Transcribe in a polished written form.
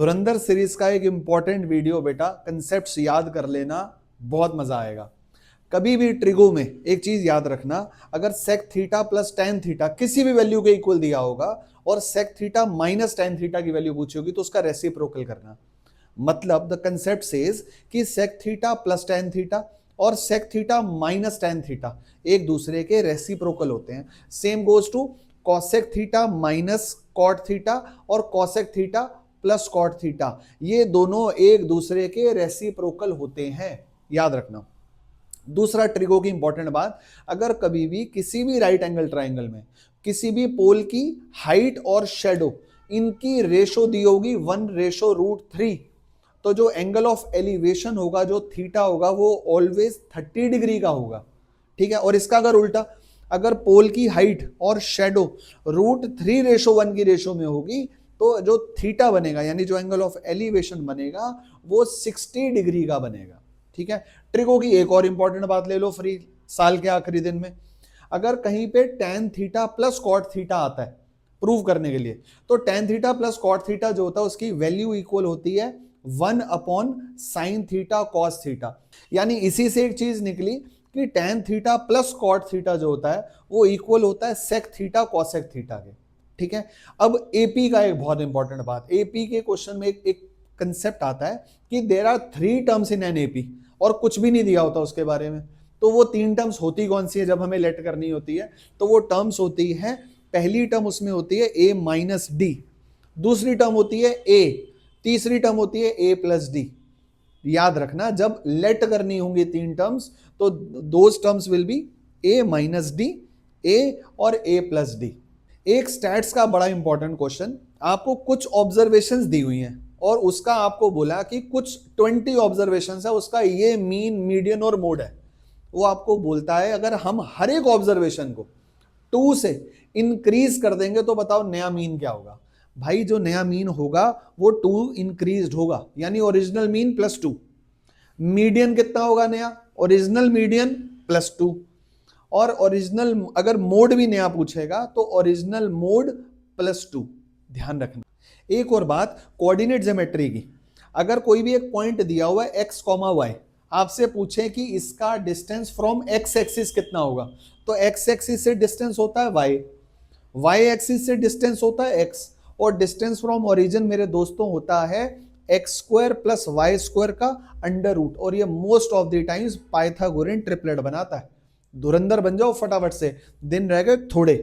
धुरंधर series का एक important video बेटा, कंसेप्ट्स याद कर लेना, बहुत मजा आएगा। कभी भी ट्रिगो में एक चीज याद रखना, अगर sec theta plus ten theta किसी भी वैल्यू के इक्वल दिया होगा और sec theta minus ten theta की वैल्यू पूछी होगी तो उसका रेसिप्रोकल करना। मतलब द कंसेप्ट सेज कि sec theta plus ten theta और sec theta minus ten theta एक दूसरे के रेसिप्रोकल होते हैं। Same goes to cosec theta minus cot theta और cosec theta plus cot theta, ये दोनों एक दूसरे के रेसिप्रोकल होते हैं, याद रखना। दूसरा ट्रिगो की इंपॉर्टेंट बात, अगर कभी भी किसी भी राइट एंगल ट्राइंगल में किसी भी पोल की हाइट और शेडो इनकी रेशो दी होगी 1:√3, तो जो एंगल ऑफ एलिवेशन होगा, जो थीटा होगा, वो ऑलवेज 30 डिग्री का होगा। ठीक है। और इसका अगर उल्टा, अगर पोल की हाइट और शेडो √3:1 की रेशो में होगी तो जो थीटा बनेगा यानी जो एंगल ऑफ एलिवेशन बनेगा वो 60 डिग्री का बनेगा। ठीक है। ट्रिगो की एक और इंपॉर्टेंट बात ले लो फ्री साल के आखिरी दिन में, अगर कहीं पे tan theta plus cot theta आता है प्रूव करने के लिए, तो tan theta plus cot theta जो होता है उसकी वैल्यू इक्वल होती है 1/sin थीटा कॉस थीटा। यानी इसी से एक चीज निकली कि tan theta plus cot theta जो होता है वो इक्वल होता है सेक थीटा कॉसेक थीटा के। ठीक है। अब एपी का एक बहुत इंपॉर्टेंट बात, एपी के क्वेश्चन में एक कंसेप्ट आता है कि there are 3 terms in an AP और कुछ भी नहीं दिया होता उसके बारे में। तो वो 3 टर्म्स होती कौन सी है जब हमें लेट करनी होती है? तो वो टर्म्स होती है, पहली टर्म उसमें होती है a माइनस डी, दूसरी टर्म होती है a, तीसरी टर्म होती है a प्लस डी। याद रखना, जब लेट करनी होंगी 3 टर्म्स तो those terms will be a minus D, a और a प्लस डी। एक स्टैट्स का बड़ा इंपॉर्टेंट क्वेश्चन, आपको कुछ ऑब्जर्वेशंस दी हुई हैं और उसका आपको बोला कि कुछ 20 ऑब्जर्वेशंस है, उसका ये मीन मीडियन और मोड है। वो आपको बोलता है अगर हम हर एक ऑब्जर्वेशन को 2 से इंक्रीज कर देंगे तो बताओ नया मीन क्या होगा? भाई जो नया मीन होगा वो 2 इंक्रीज होगा, यानी ओरिजिनल मीन प्लस 2। मीडियन कितना होगा नया? Original median plus 2। और ओरिजिनल अगर मोड भी नया पूछेगा तो ओरिजिनल मोड प्लस 2। ध्यान रखना। एक और बात कोऑर्डिनेट ज्योमेट्री की, अगर कोई भी एक पॉइंट दिया हुआ है x, y, आपसे पूछे कि इसका डिस्टेंस फ्रॉम x एक्सिस कितना होगा, तो x एक्सिस से डिस्टेंस होता है y एक्सिस से डिस्टेंस होता है x, और डिस्टेंस फ्रॉम ओरिजिन मेरे दोस्तों होता है x² प्लस y² का अंडर रूट, और ये most of the times Pythagorean triplet बनाता है। धुरंधर बन जाओ फटाफट से, दिन रह गए थोड़े।